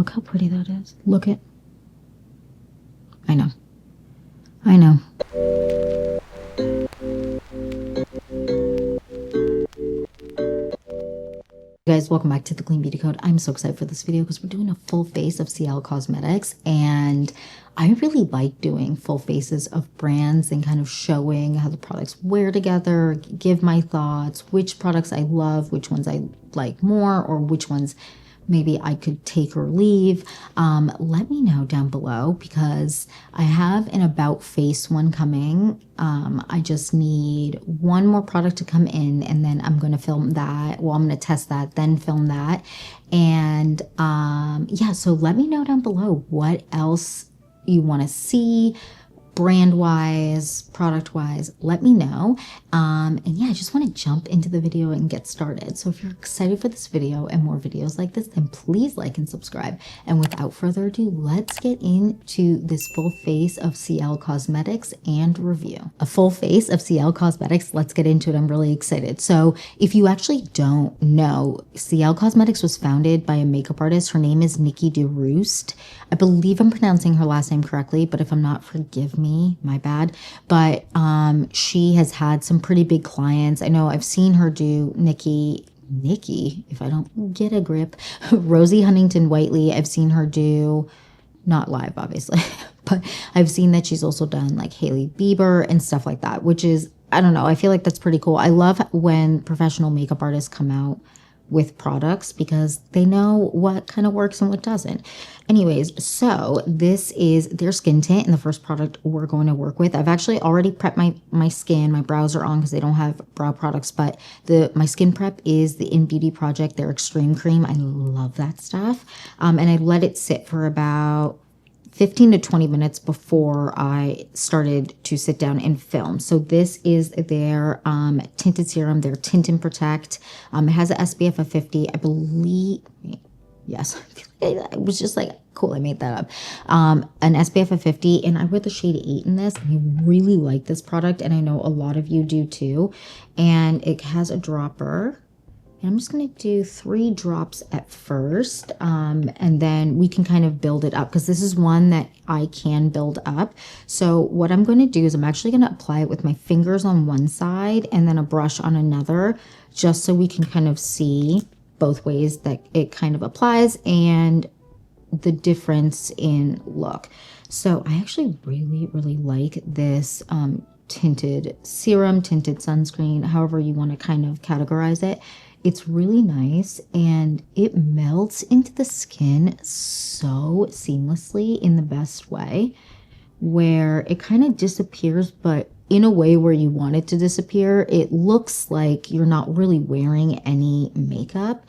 Look how pretty that is. Look it. I know. I know. Guys, welcome back to the Clean Beauty Code. I'm so excited for this video because we're doing a full face of Ciele Cosmetics, and I really like doing full faces of brands and kind of showing how the products wear together, give my thoughts, which products I love, which ones I like more, or which ones maybe I could take or leave. Let me know down below because I have an about face one coming. I just need one more product to come in, and then I'm going to film that. Well, I'm going to test that, then film that. And yeah, so let me know down below what else you want to see, brand wise, product wise. Let me know. And yeah, I just want to jump into the video and get started. So if you're excited for this video and more videos like this, then please like and subscribe. And without further ado, let's get into this full face of Ciele Cosmetics and review. A full face of Ciele Cosmetics. Let's get into it. I'm really excited. So if you actually don't know, Ciele Cosmetics was founded by a makeup artist. Her name is Nikki DeRoost. I believe I'm pronouncing her last name correctly, but if I'm not, forgive me, my bad. But she has had some pretty big clients. I know I've seen her do Nikki, if I don't get a grip, Rosie Huntington Whiteley. I've seen her do, not live obviously, but I've seen that she's also done like Hailey Bieber and stuff like that, which is, I don't know, I feel like that's pretty cool. I love when professional makeup artists come out with products because they know what kind of works and what doesn't. Anyways, so this is their skin tint and the first product we're going to work with. I've actually already prepped my skin. My brows are on because they don't have brow products, but my skin prep is the In Beauty Project, their Extreme Cream. I love that stuff. And I let it sit for about 15 to 20 minutes before I started to sit down and film. So this is their tinted serum, their Tint and Protect. It has an SPF of 50, I believe. Yes, I was just like, cool, I made that up. An SPF of 50, and I wear the shade 8 in this. I really like this product, and I know a lot of you do too. And it has a dropper. And I'm just going to do 3 drops at first, and then we can kind of build it up because this is one that I can build up. So what I'm going to do is I'm actually going to apply it with my fingers on one side and then a brush on another, just so we can kind of see both ways that it kind of applies and the difference in look. So I actually really like this tinted serum, tinted sunscreen, however you want to kind of categorize it. It's really nice and it melts into the skin so seamlessly in the best way, where it kind of disappears, but in a way where you want it to disappear. It looks like you're not really wearing any makeup,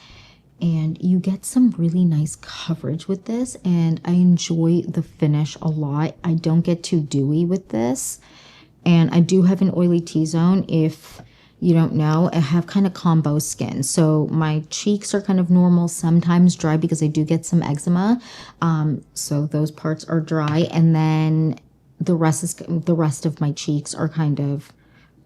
and you get some really nice coverage with this, and I enjoy the finish a lot. I don't get too dewy with this, and I do have an oily T-zone. If you don't know, I have kind of combo skin. So my cheeks are kind of normal, sometimes dry because I do get some eczema. So those parts are dry. And then the rest of my cheeks are kind of,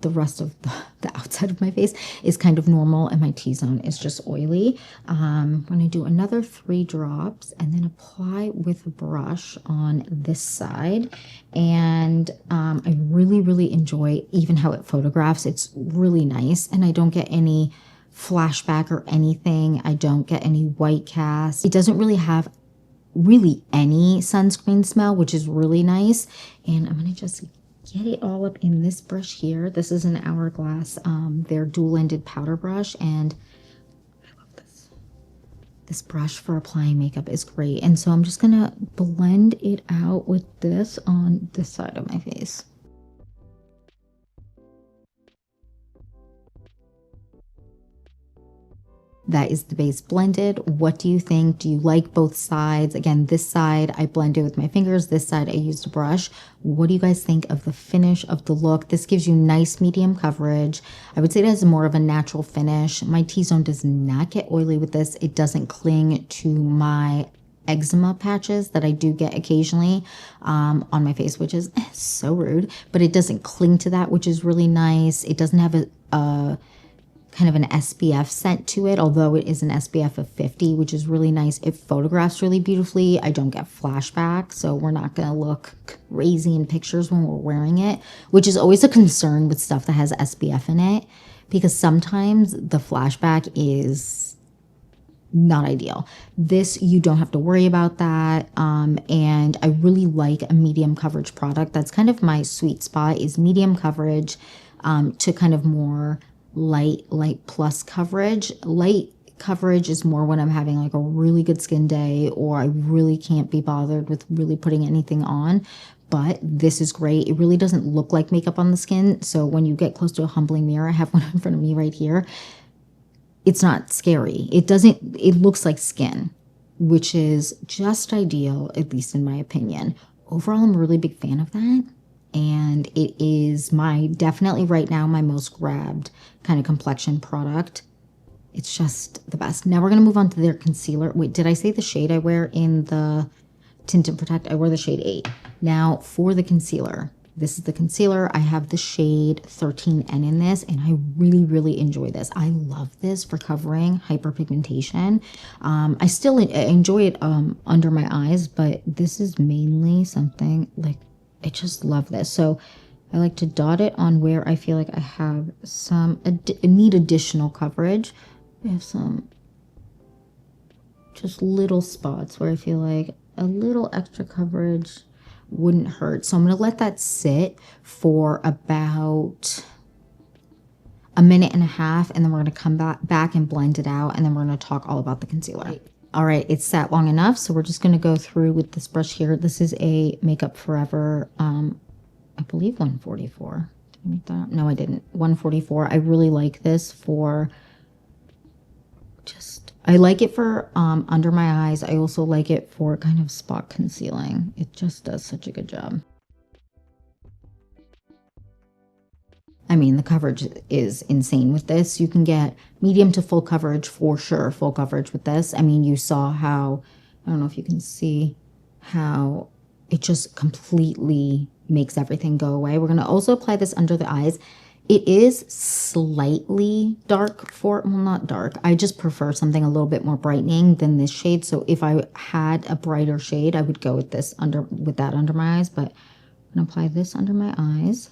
the rest of the outside of my face is kind of normal, and my T-zone is just oily. I'm going to do another 3 drops and then apply with a brush on this side. And I really enjoy even how it photographs. It's really nice, and I don't get any flashback or anything. I don't get any white cast. It doesn't really have any sunscreen smell, which is really nice. And I'm going to just get it all up in this brush here. This is an Hourglass, their dual-ended powder brush, and I love this. This brush for applying makeup is great. And so I'm just gonna blend it out with this on this side of my face. That is the base blended. What do you think? Do you like both sides? Again, this side I blended with my fingers. This side I used a brush. What do you guys think of the finish of the look? This gives you nice medium coverage. I would say it has more of a natural finish. My T-zone does not get oily with this. It doesn't cling to my eczema patches that I do get occasionally on my face, which is so rude, but it doesn't cling to that, which is really nice. It doesn't have a kind of an SPF scent to it, although it is an SPF of 50, which is really nice. It photographs really beautifully. I don't get flashback, so we're not going to look crazy in pictures when we're wearing it, which is always a concern with stuff that has SPF in it, because sometimes the flashback is not ideal. This, you don't have to worry about that. And I really like a medium coverage product. That's kind of my sweet spot, is medium coverage to kind of more light plus coverage. Light coverage is more when I'm having like a really good skin day, or I really can't be bothered with really putting anything on. But this is great. It really doesn't look like makeup on the skin. So when you get close to a humbling mirror, I have one in front of me right here, it's not scary. It looks like skin, which is just ideal, at least in my opinion. Overall, I'm a really big fan of that. And it is definitely right now, my most grabbed kind of complexion product. It's just the best. Now we're going to move on to their concealer. Wait, did I say the shade I wear in the Tint and Protect? I wear the shade 8. Now for the concealer. This is the concealer. I have the shade 13N in this, and I really, really enjoy this. I love this for covering hyperpigmentation. I still enjoy it under my eyes, but this is mainly something like, I just love this. So I like to dot it on where I feel like I have some, need additional coverage. I have some just little spots where I feel like a little extra coverage wouldn't hurt. So I'm going to let that sit for about a minute and a half, and then we're going to come back and blend it out, and then we're going to talk all about the concealer. All right, it's sat long enough, so we're just going to go through with this brush here. This is a Makeup Forever, I believe 144. Did I make that up? No, I didn't. 144. I really like this for I like it for under my eyes. I also like it for kind of spot concealing. It just does such a good job. I mean, the coverage is insane with this. You can get medium to full coverage for sure, full coverage with this. I mean, you saw how, I don't know if you can see how it just completely makes everything go away. We're going to also apply this under the eyes. It is slightly dark well, not dark. I just prefer something a little bit more brightening than this shade. So if I had a brighter shade, I would go with this with that under my eyes. But I'm going to apply this under my eyes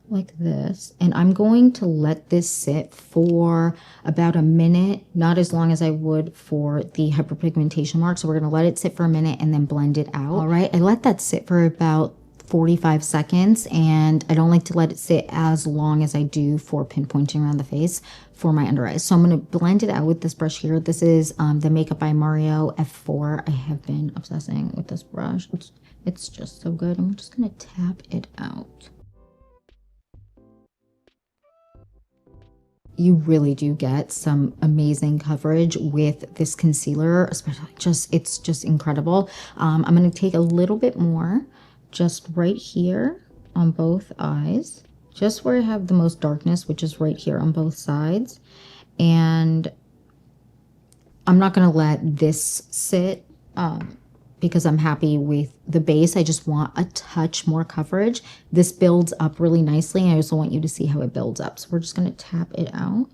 like this. And I'm going to let this sit for about a minute, not as long as I would for the hyperpigmentation mark. So we're going to let it sit for a minute and then blend it out. All right. I let that sit for about 45 seconds, and I don't like to let it sit as long as I do for pinpointing around the face for my under eyes. So I'm going to blend it out with this brush here. This is the Makeup by Mario F4. I have been obsessing with this brush. It's just so good. I'm just going to tap it out. You really do get some amazing coverage with this concealer, especially it's just incredible. I'm going to take a little bit more just right here on both eyes, just where I have the most darkness, which is right here on both sides. And I'm not going to let this sit because I'm happy with the base. I just want a touch more coverage. This builds up really nicely, and I also want you to see how it builds up. So we're just going to tap it out.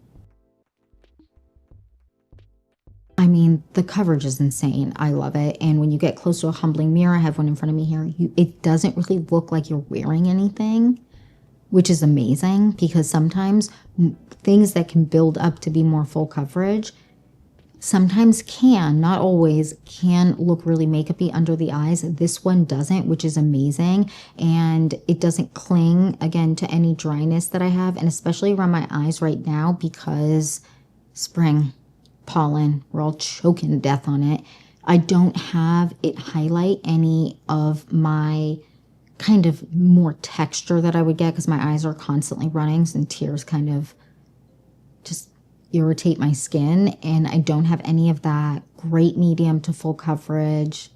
I mean, the coverage is insane. I love it. And when you get close to a humbling mirror, I have one in front of me here, it doesn't really look like you're wearing anything, which is amazing, because sometimes things that can build up to be more full coverage sometimes not always, can look really makeup-y under the eyes. This one doesn't, which is amazing. And it doesn't cling, again, to any dryness that I have, and especially around my eyes right now because spring. Pollen, we're all choking to death on it. I don't have it highlight any of my kind of more texture that I would get because my eyes are constantly running, and tears kind of just irritate my skin, and I don't have any of that great medium to full coverage.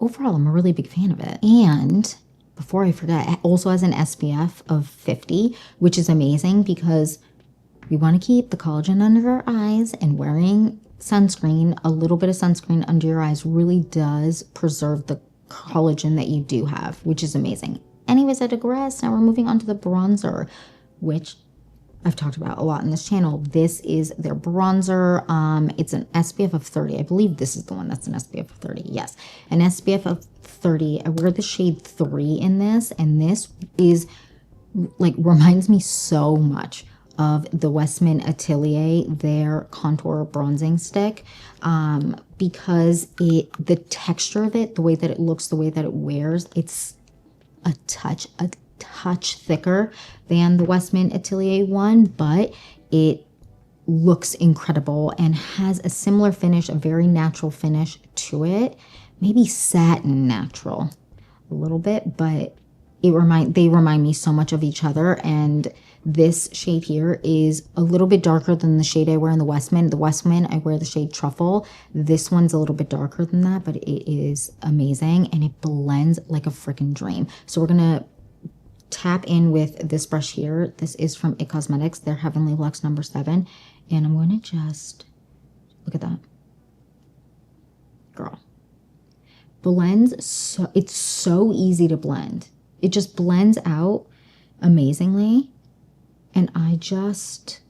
Overall, I'm a really big fan of it. And before I forget, it also has an SPF of 50, which is amazing because we want to keep the collagen under our eyes, and wearing sunscreen, a little bit of sunscreen under your eyes really does preserve the collagen that you do have, which is amazing. Anyways, I digress. Now we're moving on to the bronzer, which I've talked about a lot in this channel. This is their bronzer. It's an SPF of 30. I believe this is the one that's an SPF of 30. Yes, an SPF of 30. I wear the shade 3 in this, and this is like reminds me so much of the Westman Atelier, their contour bronzing stick, because the texture of it, the way that it looks, the way that it wears, it's a touch thicker than the Westman Atelier one, but it looks incredible and has a similar finish, a very natural finish to it. Maybe satin natural a little bit, but they remind me so much of each other. And this shade here is a little bit darker than the shade I wear in the Westman. The Westman, I wear the shade Truffle. This one's a little bit darker than that, but it is amazing and it blends like a freaking dream. So we're gonna tap in with this brush here. This is from Ciele Cosmetics, their Heavenly Luxe number 7. And I'm gonna just, look at that. Girl. Blends, so it's so easy to blend. It just blends out amazingly. And I just,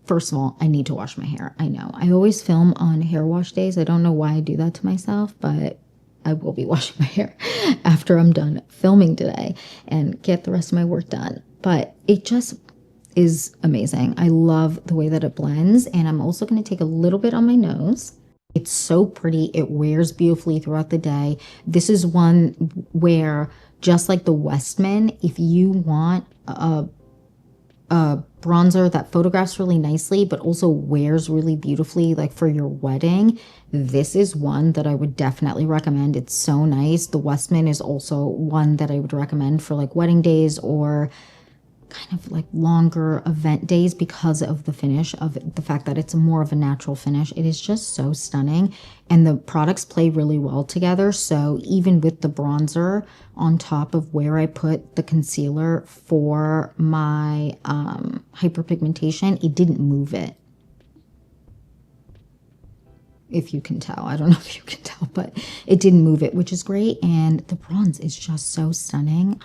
first of all, I need to wash my hair. I know. I always film on hair wash days. I don't know why I do that to myself, but I will be washing my hair after I'm done filming today and get the rest of my work done. But it just is amazing. I love the way that it blends. And I'm also going to take a little bit on my nose. It's so pretty. It wears beautifully throughout the day. This is one where, just like the Westman, if you want a bronzer that photographs really nicely but also wears really beautifully, like for your wedding, this is one that I would definitely recommend. It's so nice. The Westman is also one that I would recommend for like wedding days or kind of like longer event days because of the finish, of the fact that it's more of a natural finish. It is just so stunning, and the products play really well together. So even with the bronzer on top of where I put the concealer for my hyperpigmentation, it didn't move it. If you can tell, I don't know if you can tell, but it didn't move it, which is great. And the bronze is just so stunning.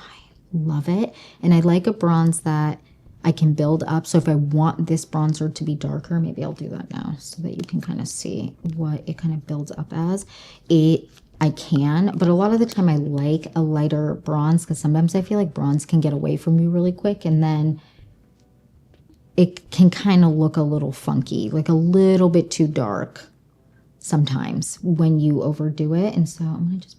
Love it. And I like a bronze that I can build up. So if I want this bronzer to be darker, maybe I'll do that now so that you can kind of see what it kind of builds up as. I can, but a lot of the time I like a lighter bronze because sometimes I feel like bronze can get away from you really quick, and then it can kind of look a little funky, like a little bit too dark sometimes when you overdo it. And so I'm going to just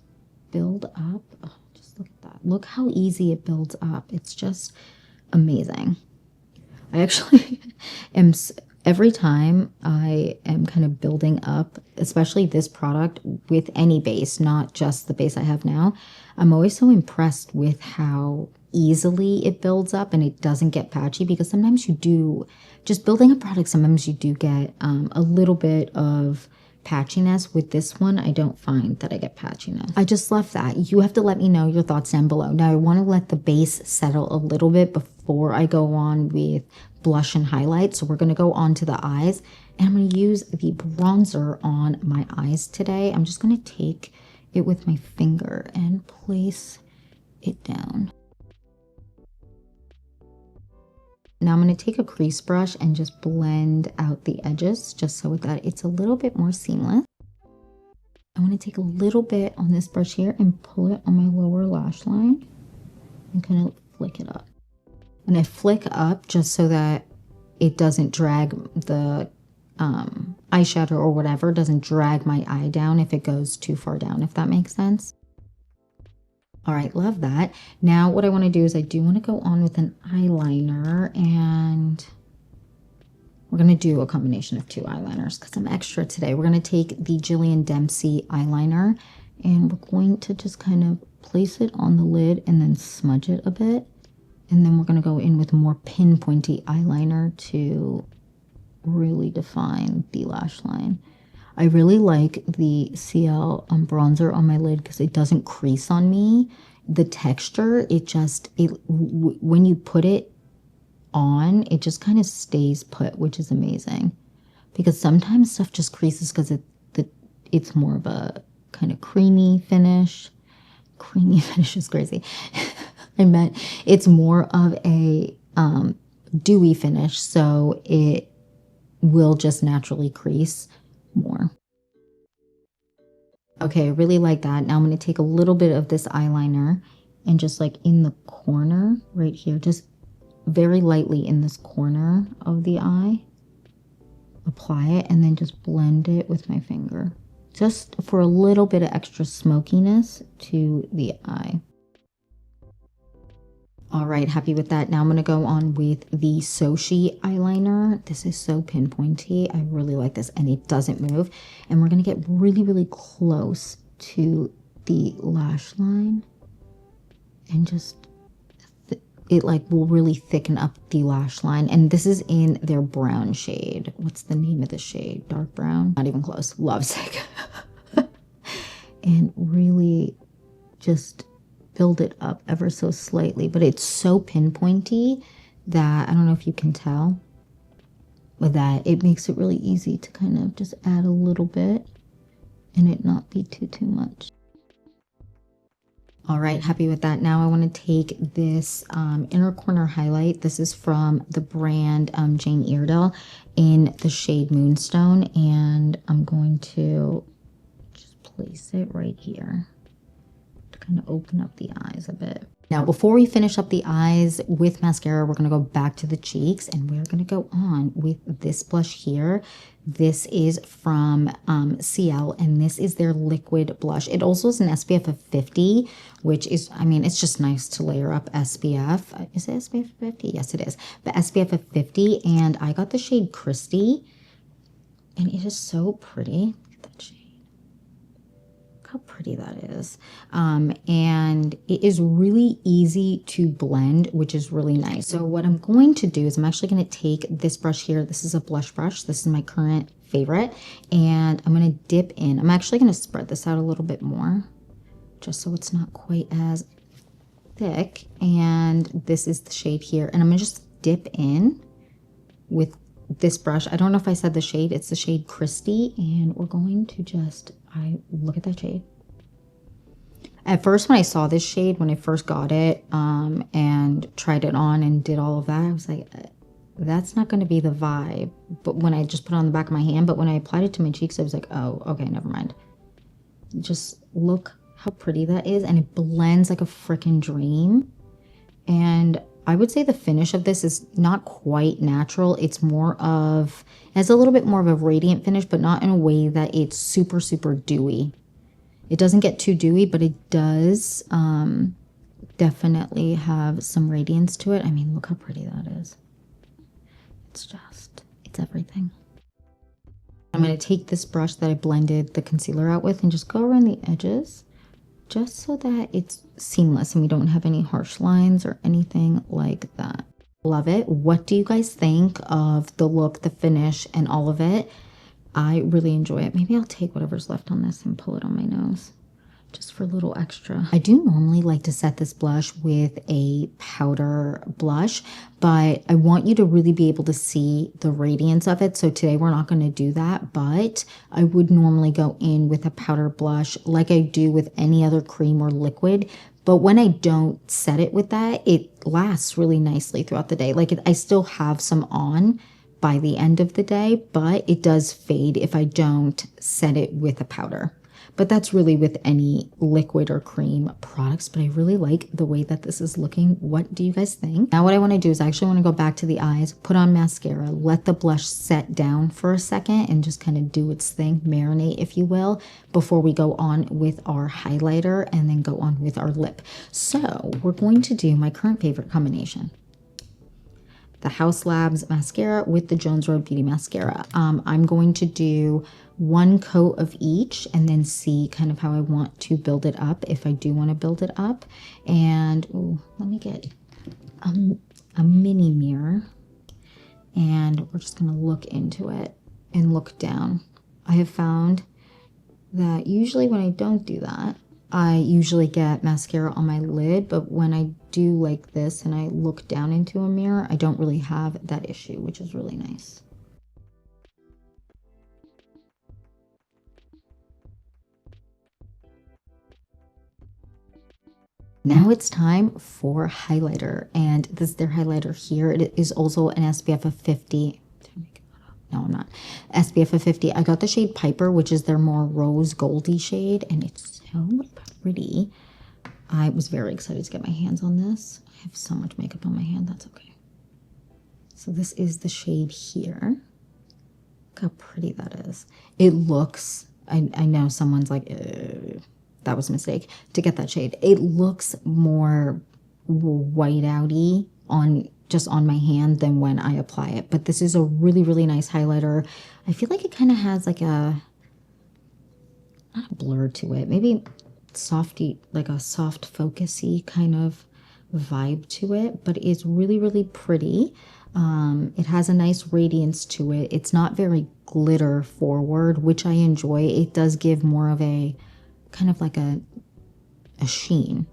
build up. Oh, look at that. Look how easy it builds up. It's just amazing. I actually am, every time I am kind of building up, especially this product with any base, not just the base I have now, I'm always so impressed with how easily it builds up and it doesn't get patchy, because sometimes you do, just building a product, sometimes you do get a little bit of patchiness. With this one, I don't find that I get patchiness. I just love that. You have to let me know your thoughts down below. Now, I want to let the base settle a little bit before I go on with blush and highlight. So we're going to go on to the eyes, and I'm going to use the bronzer on my eyes today. I'm just going to take it with my finger and place it down. Now I'm going to take a crease brush and just blend out the edges just so that it's a little bit more seamless. I want to take a little bit on this brush here and pull it on my lower lash line and kind of flick it up. And I flick up just so that it doesn't drag the eyeshadow or whatever, doesn't drag my eye down if it goes too far down, if that makes sense. All right, love that. Now what I want to do is I do want to go on with an eyeliner, and we're going to do a combination of 2 eyeliners because I'm extra today. We're going to take the Jillian Dempsey eyeliner, and we're going to just kind of place it on the lid and then smudge it a bit. And then we're going to go in with more pinpointy eyeliner to really define the lash line. I really like the Ciele bronzer on my lid because it doesn't crease on me. The texture, when you put it on, it just kind of stays put, which is amazing. Because sometimes stuff just creases because it's more of a kind of creamy finish. Creamy finish is crazy. I meant it's more of a dewy finish, so it will just naturally crease more. Okay, I really like that. Now I'm going to take a little bit of this eyeliner and just like in the corner right here, just very lightly in this corner of the eye, apply it and then just blend it with my finger, just for a little bit of extra smokiness to the eye. All right, happy with that. Now I'm going to go on with the Sochi eyeliner. This is so pinpointy. I really like this and it doesn't move. And we're going to get really, really close to the lash line and just, it like will really thicken up the lash line. And this is in their brown shade. What's the name of the shade? Dark brown? Not even close. Lovesick. And really just build it up ever so slightly, but it's so pinpointy that I don't know if you can tell, but that it makes it really easy to kind of just add a little bit and it not be too much. All right, happy with that. Now I want to take this inner corner highlight. This is from the brand Jane Iredale in the shade Moonstone, and I'm going to just place it right here. Kind of open up the eyes a bit. Now, before we finish up the eyes with mascara, we're going to go back to the cheeks and we're going to go on with this blush here. This is from Ciele, and this is their liquid blush. It also is an SPF of 50, which is, I mean, it's just nice to layer up SPF. Is it SPF 50? Yes, it is. But SPF of 50, and I got the shade Christy, and it is so pretty. How pretty that is. And it is really easy to blend, which is really nice. So what I'm going to do is I'm actually going to take this brush here. This is a blush brush. This is my current favorite. And I'm going to dip in. I'm actually going to spread this out a little bit more just so it's not quite as thick. And this is the shade here. And I'm going to just dip in with this brush. I don't know if I said the shade. It's the shade Christy. And we're going to just... look at that shade. At first, when I saw this shade, when I first got it and tried it on and did all of that, I was like, that's not going to be the vibe. But when I just put it on the back of my hand, but when I applied it to my cheeks, I was like, oh, okay, never mind. Just look how pretty that is. And it blends like a freaking dream. And I would say the finish of this is not quite natural. It's more of, it has a little bit more of a radiant finish, but not in a way that it's super, super dewy. It doesn't get too dewy, but it does definitely have some radiance to it. I mean, look how pretty that is. It's just, it's everything. I'm going to take this brush that I blended the concealer out with and just go around the edges, just so that it's seamless and we don't have any harsh lines or anything like that. Love it. What do you guys think of the look, the finish, and all of it? I really enjoy it. Maybe I'll take whatever's left on this and pull it on my nose just for a little extra. I do normally like to set this blush with a powder blush, but I want you to really be able to see the radiance of it. So today we're not going to do that, but I would normally go in with a powder blush like I do with any other cream or liquid. But when I don't set it with that, it lasts really nicely throughout the day. Like I still have some on by the end of the day, but it does fade if I don't set it with a powder. But that's really with any liquid or cream products. But I really like the way that this is looking. What do you guys think? Now what I want to do is I actually want to go back to the eyes, put on mascara, let the blush set down for a second and just kind of do its thing, marinate if you will, before we go on with our highlighter and then go on with our lip. So we're going to do my current favorite combination, the Haus Labs mascara with the Jones Road Beauty mascara. I'm going to do one coat of each and then see kind of how I want to build it up, if I do want to build it up. And ooh, let me get a mini mirror and we're just going to look into it and look down. I have found that usually when I don't do that, I usually get mascara on my lid, but when I do like this and I look down into a mirror, I don't really have that issue, which is really nice. Now it's time for highlighter, and this is their highlighter here. It is also an SPF of 50. No, I'm not. SPF of 50. I got the shade Piper, which is their more rose goldy shade, and it's so pretty. I was very excited to get my hands on this. I have so much makeup on my hand, that's okay. So this is the shade here. Look how pretty that is. It looks, I know someone's like, that was a mistake to get that shade. It looks more white outy on just on my hand than when I apply it. But this is a really, really nice highlighter. I feel like it kind of has like a, not a blur to it, maybe softy, like a soft focusy kind of vibe to it, but it's really, really pretty. It has a nice radiance to it. It's not very glitter forward, which I enjoy. It does give more of a kind of like a sheen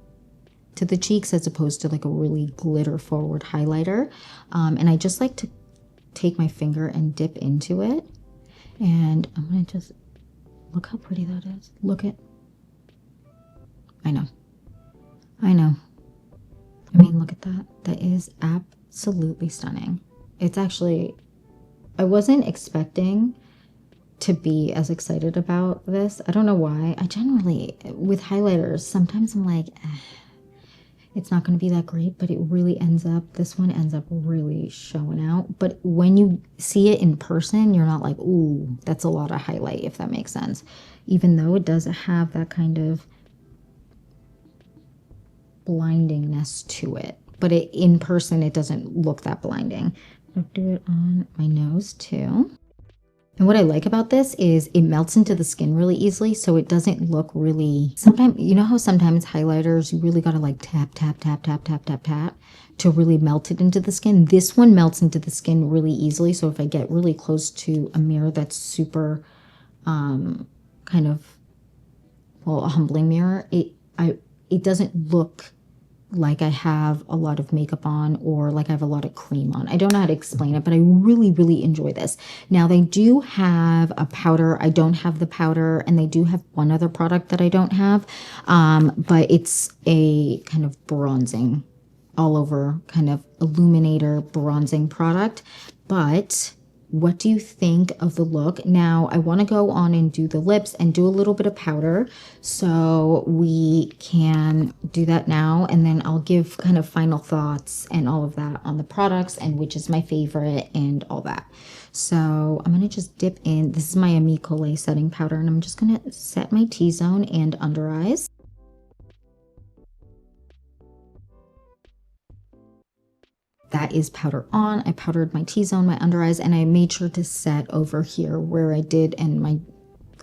to the cheeks as opposed to like a really glitter forward highlighter. And I just like to take my finger and dip into it. And I'm gonna just, look how pretty that is. Look at, I know. I mean, look at that. That is absolutely stunning. It's actually, I wasn't expecting to be as excited about this. I don't know why. I generally, with highlighters, sometimes I'm like, it's not going to be that great, but it really ends up, this one ends up really showing out. But when you see it in person, you're not like, ooh, that's a lot of highlight, if that makes sense. Even though it does have that kind of blindingness to it. But in person, it doesn't look that blinding. I'll do it on my nose too. And what I like about this is it melts into the skin really easily, so it doesn't look really, sometimes, you know how sometimes highlighters, you really gotta like tap, tap, tap, tap, tap, tap, tap to really melt it into the skin. This one melts into the skin really easily, so if I get really close to a mirror that's super kind of, well, a humbling mirror, it doesn't look like I have a lot of makeup on or like I have a lot of cream on. I don't know how to explain it, but I really, really enjoy this. Now they do have a powder. I don't have the powder, and they do have one other product that I don't have, but it's a kind of bronzing, all over kind of illuminator bronzing product. But what do you think of the look? Now, I want to go on and do the lips and do a little bit of powder. So we can do that now. And then I'll give kind of final thoughts and all of that on the products and which is my favorite and all that. So I'm going to just dip in. This is my Amicole setting powder. And I'm just going to set my T-zone and under eyes. That is powder on. I powdered my T-zone, my under eyes, and I made sure to set over here where I did, and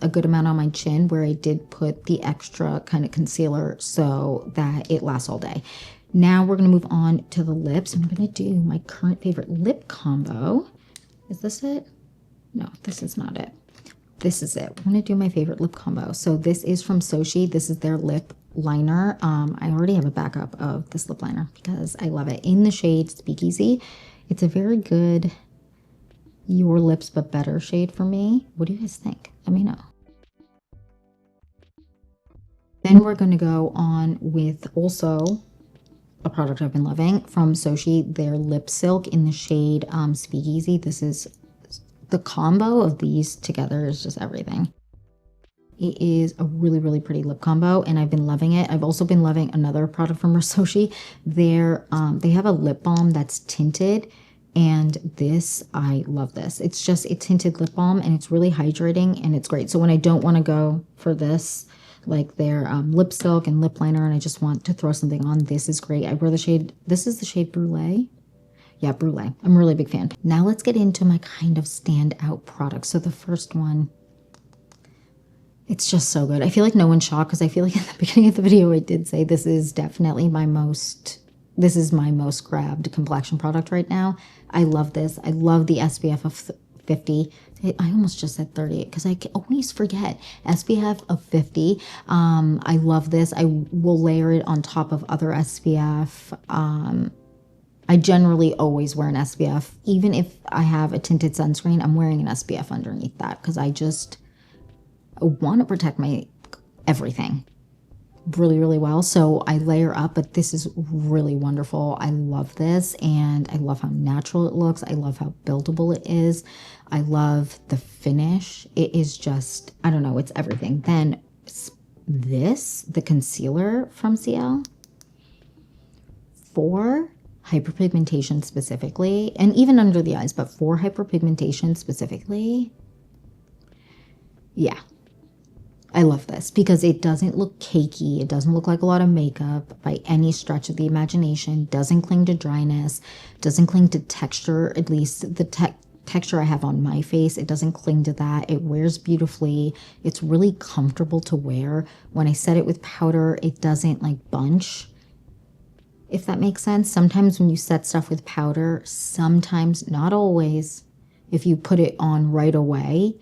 a good amount on my chin where I did put the extra kind of concealer so that it lasts all day. Now we're going to move on to the lips. I'm going to do my current favorite lip combo. Is this it? No, this is not it. This is it. We're going to do my favorite lip combo. So this is from Sochi. This is their lip liner. I already have a backup of this lip liner because I love it. In the shade Speakeasy. It's a very good Your Lips But Better shade for me. What do you guys think? Let me know. Then we're going to go on with also a product I've been loving from Sochi, their Lip Silk in the shade Speakeasy. This is the combo of these together is just everything. It is a really, really pretty lip combo, and I've been loving it. I've also been loving another product from Sochi. They have a lip balm that's tinted, and this, I love this. It's just a tinted lip balm, and it's really hydrating, and it's great. So when I don't want to go for this, like their lip silk and lip liner, and I just want to throw something on, this is great. I wear the shade, this is the shade Brulee. Yeah, Brulee. I'm a really big fan. Now let's get into my kind of standout products. So the first one, it's just so good. I feel like no one's shocked because I feel like in the beginning of the video I did say this is definitely my most grabbed complexion product right now. I love this. I love the SPF of 50. I almost just said 30 because I always forget. SPF of 50. I love this. I will layer it on top of other SPF. I generally always wear an SPF. Even if I have a tinted sunscreen, I'm wearing an SPF underneath that because I just want to protect my everything. really, really well. So I layer up, but this is really wonderful. I love this, and I love how natural it looks. I love how buildable it is. I love the finish. It is just, I don't know, it's everything. Then the concealer from Ciele for hyperpigmentation specifically, and even under the eyes, but for hyperpigmentation specifically, yeah. I love this because it doesn't look cakey. It doesn't look like a lot of makeup by any stretch of the imagination. Doesn't cling to dryness. Doesn't cling to texture, at least the texture I have on my face. It doesn't cling to that. It wears beautifully. It's really comfortable to wear. When I set it with powder, it doesn't like bunch, if that makes sense. Sometimes when you set stuff with powder, sometimes, not always, if you put it on right away,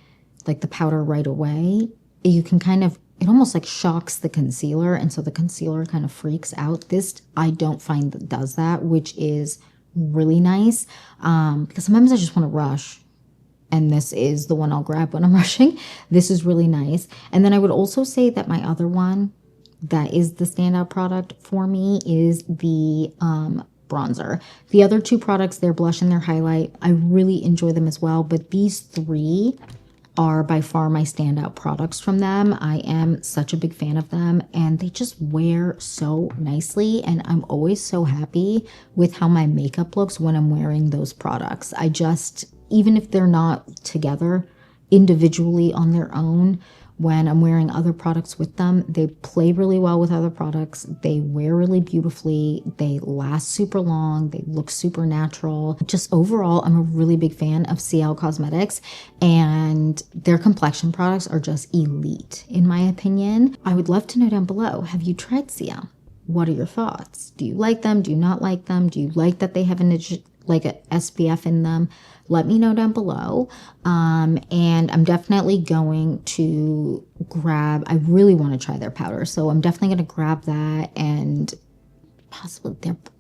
like the powder right away, you can kind of, it almost like shocks the concealer, and so the concealer kind of freaks out. This, I don't find that does that, which is really nice, because sometimes I just want to rush, and this is the one I'll grab when I'm rushing. This is really nice. And then I would also say that my other one that is the standout product for me is the bronzer. The other two products, their blush and their highlight, I really enjoy them as well, but these three are by far my standout products from them. I am such a big fan of them, and they just wear so nicely, and I'm always so happy with how my makeup looks when I'm wearing those products. I just, even if they're not together individually on their own, when I'm wearing other products with them, they play really well with other products. They wear really beautifully. They last super long. They look super natural. Just overall, I'm a really big fan of Ciele Cosmetics, and their complexion products are just elite, in my opinion. I would love to know down below, have you tried Ciele? What are your thoughts? Do you like them? Do you not like them? Do you like that they have like a SPF in them? Let me know down below. And I'm definitely going to grab, I really want to try their powder, so I'm definitely going to grab that, and possibly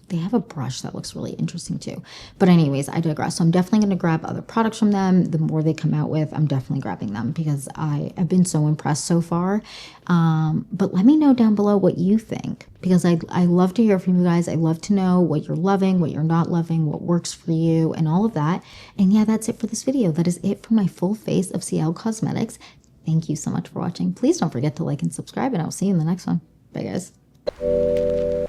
they have a brush that looks really interesting too. But anyways, I digress. So I'm definitely going to grab other products from them. The more they come out with, I'm definitely grabbing them because I have been so impressed so far. But let me know down below what you think, because I love to hear from you guys. I love to know what you're loving, what you're not loving, what works for you, and all of that. And yeah, that's it for this video. That is it for my full face of Ciele Cosmetics. Thank you so much for watching. Please don't forget to like and subscribe, and I'll see you in the next one. Bye, guys.